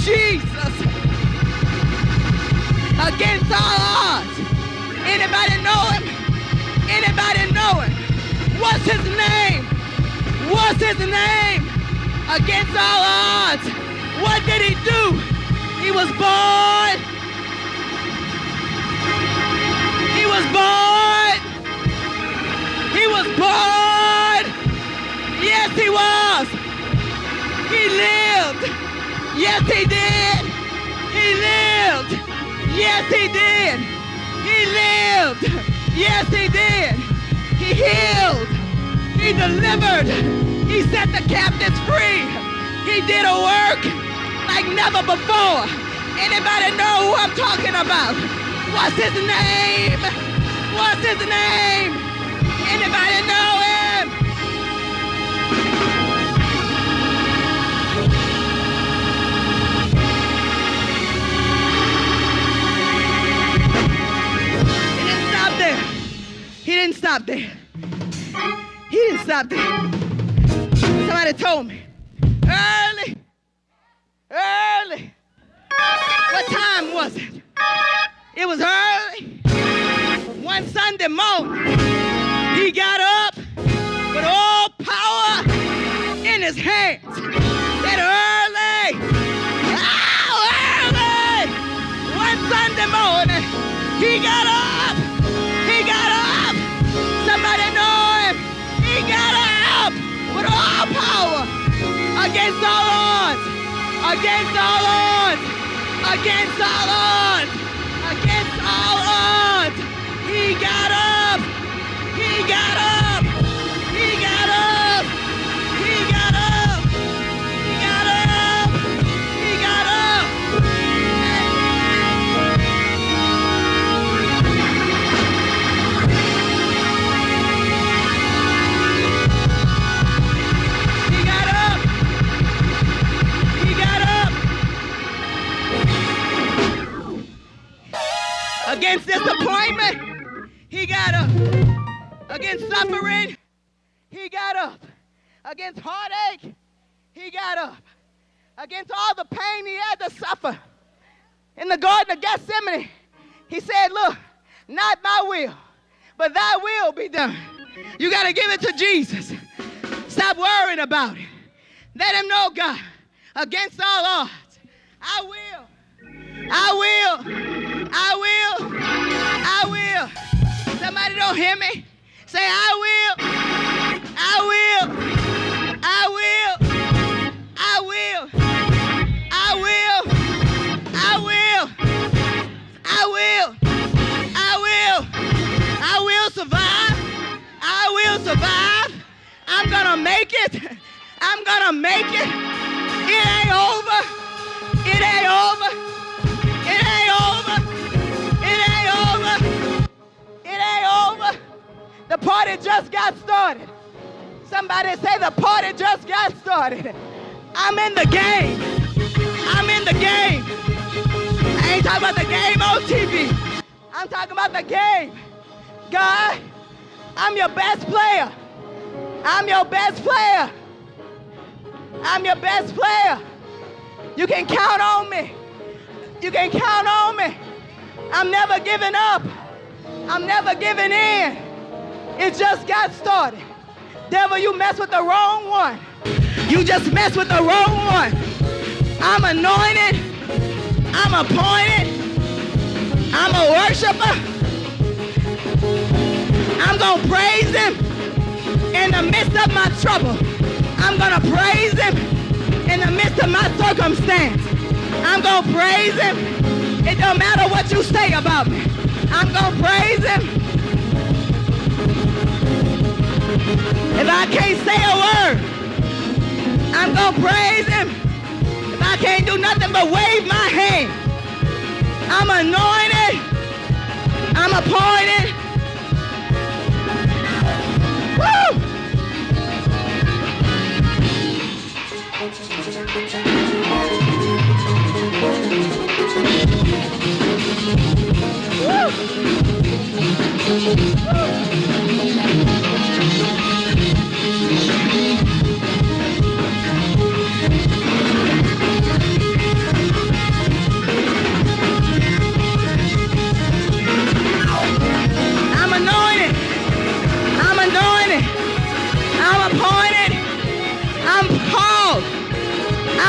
Jesus. Against all odds. Anybody know him? Anybody know him? What's his name? What's his name? Against all odds. What did he do? He was born. He was born. He was born. Yes, he was. He lived. Yes, he did. He lived. Yes, he did. He lived. Yes, he did. He healed. He delivered. He set the captives free. He did a work like never before. Anybody know who I'm talking about? What's his name? What's his name? Anybody know him? He didn't stop there. He didn't stop there. Somebody told me, early. What time was it? It was early. One Sunday morning, he got up with all power in his hands. Said early. One Sunday morning, he got up. He got up. Somebody know him. He got up with all power against all odds. Against all odds. Against all odds. Against all odds. He got up. He got up. He got up. He got up. He got up. He got up. He got up. He got up. Against disappointment, he got up. Against suffering, he got up. Against heartache, he got up. Against all the pain he had to suffer. In the Garden of Gethsemane, he said, look, not my will, but thy will be done. You got to give it to Jesus. Stop worrying about it. Let him know, God, against all odds, I will. I will. I will. I will. Somebody don't hear me? Say, I will. I will. I will. I will. I will. I will. I will. I will. I will survive. I will survive. I'm gonna make it. I'm gonna make it. It ain't over. It ain't over. It ain't over. It ain't over. It ain't over. The party just got started. Somebody say the party just got started. I'm in the game. I'm in the game. I ain't talking about the game on TV. I'm talking about the game. God, I'm your best player. I'm your best player. I'm your best player. You can count on me. You can count on me. I'm never giving up. I'm never giving in. It just got started. Devil, you mess with the wrong one. You just mess with the wrong one. I'm anointed. I'm appointed. I'm a worshiper. I'm going to praise him in the midst of my trouble. I'm going to praise him in the midst of my circumstance. I'm going to praise him. It don't matter what you say about me. I'm going to praise him. If I can't say a word, I'm going to praise him. If I can't do nothing but wave my hand, I'm anointed. I'm appointed. Woo!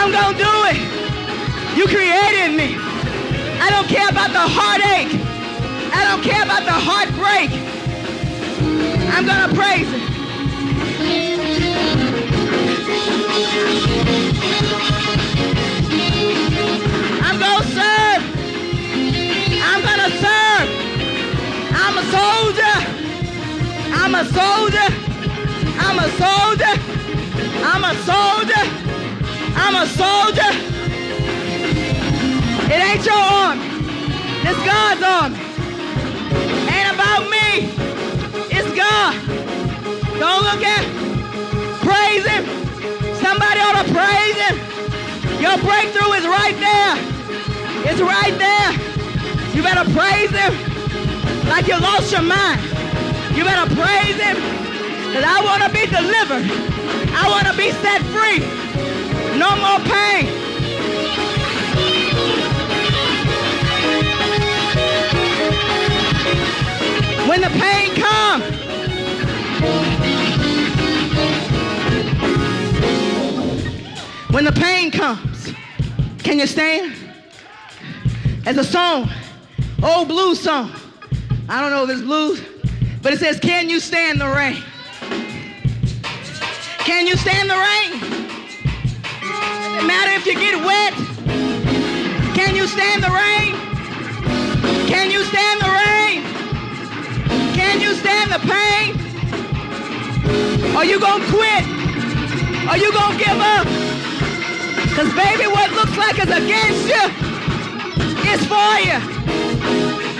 I'm going to do it. You created me. I don't care about the heartache. I don't care about the heartbreak. I'm going to praise him. I'm going to serve. I'm going to serve. I'm a soldier. I'm a soldier. I'm a soldier. I'm a soldier. I'm a soldier. It ain't your army. It's God's army. Ain't about me. It's God. Don't look at him. Praise him. Somebody ought to praise him. Your breakthrough is right there. It's right there. You better praise him like you lost your mind. You better praise him, because I want to be delivered. I want to be set free. No more pain. When the pain comes, when the pain comes, can you stand? As a song, old blues song. I don't know if it's blues, but it says, can you stand the rain? Can you stand the rain? Doesn't matter if you get wet. Can you stand the rain? Can you stand the rain? Can you stand the pain? Are you gonna quit? Are you gonna give up? Because baby, what looks like is against you is for you.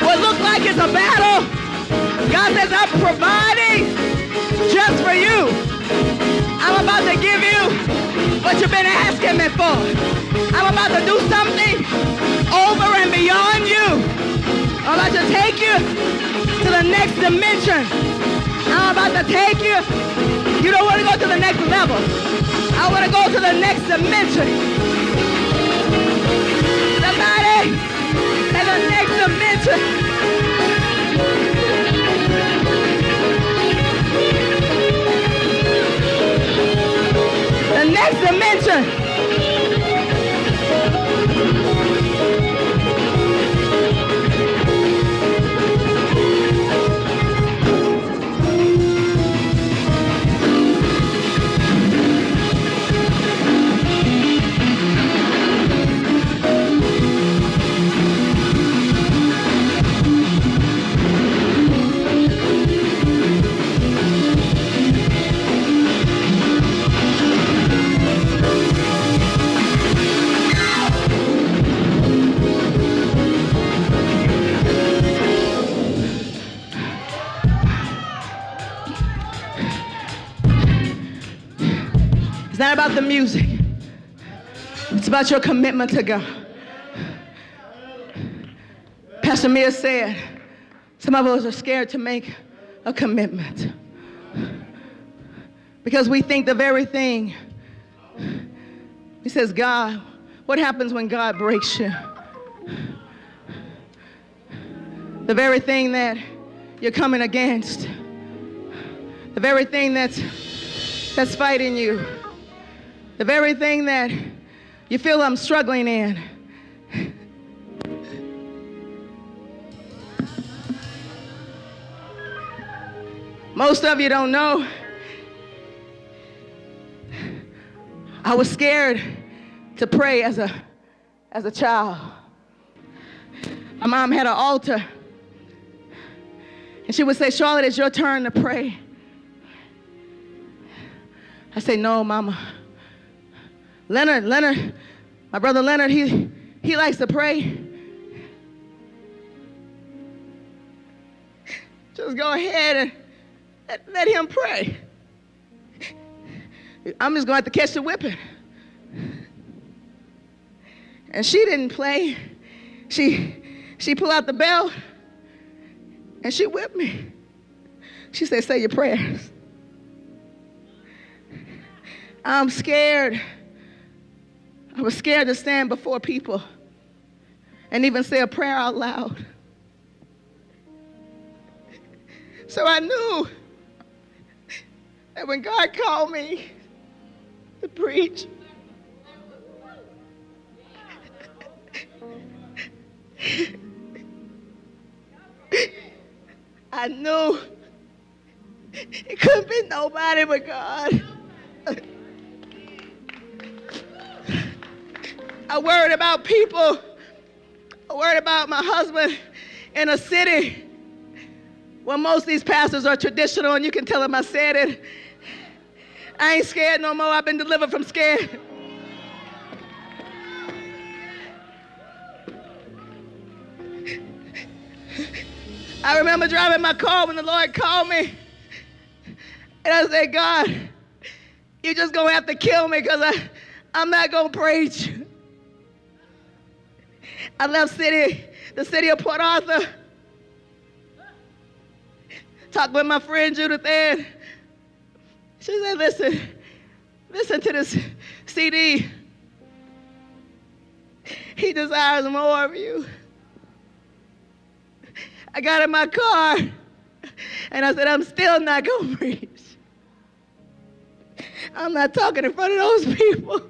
What looks like is a battle, God says, I'm providing just for you. I'm about to give you what you've been asking me for. I'm about to do something over and beyond you. I'm about to take you to the next dimension. I'm about to take you. You don't want to go to the next level. I want to go to the next dimension. Somebody, in the next dimension. The next dimension. It's not about the music. It's about your commitment to God. Pastor Mia said, some of us are scared to make a commitment because we think the very thing. He says, God, what happens when God breaks you? The very thing that you're coming against, the very thing that's fighting you, the very thing that you feel I'm struggling in. Most of you don't know. I was scared to pray as a child. My mom had an altar, and she would say, Charlotte, it's your turn to pray. I say, no, Mama. Leonard, my brother Leonard, he likes to pray. Just go ahead and let him pray. I'm just going to have to catch the whipping. And she didn't play. She pulled out the belt and she whipped me. She said, say your prayers. I'm scared. I was scared to stand before people and even say a prayer out loud. So I knew that when God called me to preach, I knew it couldn't be nobody but God. I worried about people. I worried about my husband in a city where most of these pastors are traditional, and you can tell them I said it. I ain't scared no more. I've been delivered from scared. I remember driving my car when the Lord called me. And I said, God, you're just going to have to kill me because I'm not going to preach. I left the city of Port Arthur. Talked with my friend Judith Ann. She said, listen to this CD. He desires more of you. I got in my car and I said, I'm still not going to preach. I'm not talking in front of those people.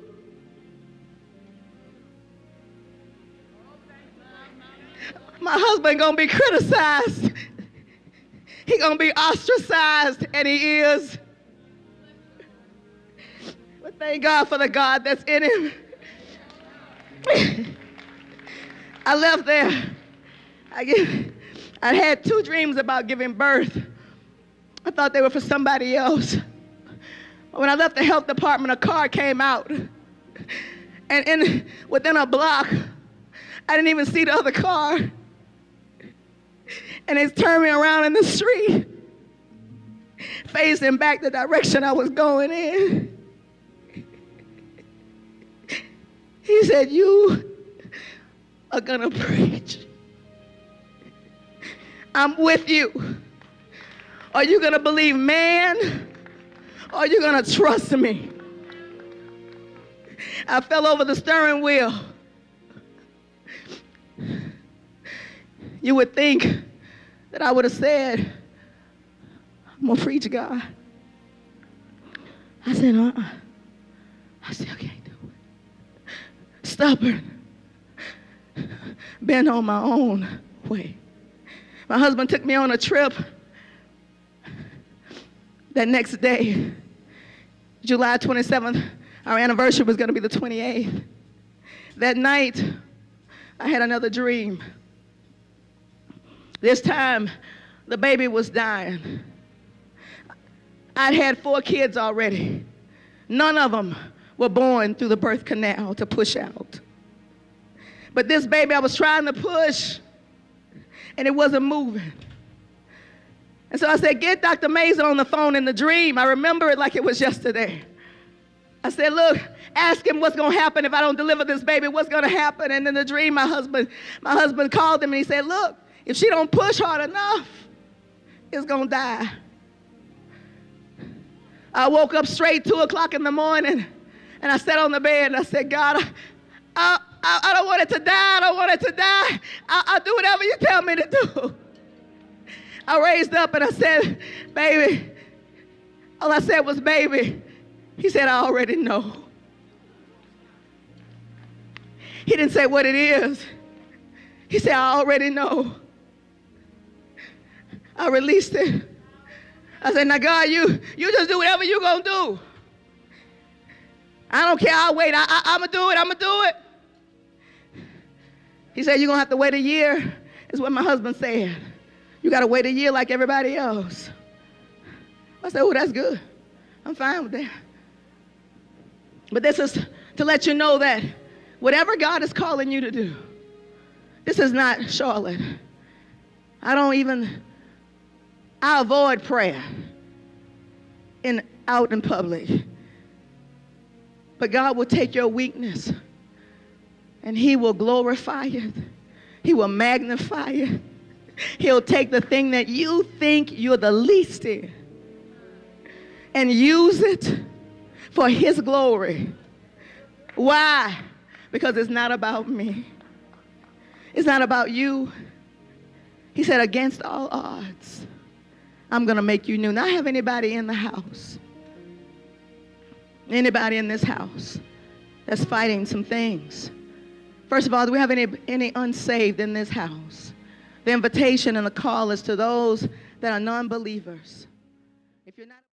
My husband going to be criticized. He going to be ostracized, and he is. But thank God for the God that's in him. I left there. I had 2 dreams about giving birth. I thought they were for somebody else. When I left the health department, a car came out. And within a block, I didn't even see the other car. And it's turned me around in the street, facing back the direction I was going in. He said, you are going to preach. I'm with you. Are you going to believe man? Or are you going to trust me? I fell over the steering wheel. You would think that I would have said, I'm going to preach God. I said, I still can't do it. Stubborn. Been on my own way. My husband took me on a trip. That next day, July 27th, our anniversary was going to be the 28th. That night, I had another dream. This time, the baby was dying. I'd had 4 kids already. None of them were born through the birth canal to push out. But this baby I was trying to push, and it wasn't moving. And so I said, get Dr. Mason on the phone in the dream. I remember it like it was yesterday. I said, look, ask him what's going to happen if I don't deliver this baby. What's going to happen? And in the dream, my husband called him and he said, look, if she don't push hard enough, it's going to die. I woke up straight 2 o'clock in the morning and I sat on the bed and I said, God, I don't want it to die. I don't want it to die. I'll do whatever you tell me to do. I raised up and I said, baby. All I said was, baby. He said, I already know. He didn't say what it is. He said, I already know. I released it. I said, now God, you just do whatever you're going to do. I don't care. I'll wait. I'm going to do it. I'm going to do it. He said, you're going to have to wait a year, is what my husband said. You got to wait a year like everybody else. I said, oh, that's good. I'm fine with that. But this is to let you know that whatever God is calling you to do, this is not Charlotte. I avoid prayer out in public. But God will take your weakness and he will glorify it. He will magnify it. He'll take the thing that you think you're the least in and use it for his glory. Why? Because it's not about me. It's not about you. He said, against all odds, I'm going to make you new. Now, I have anybody in the house, anybody in this house that's fighting some things. First of all, do we have any unsaved in this house? The invitation and the call is to those that are non-believers. If you're not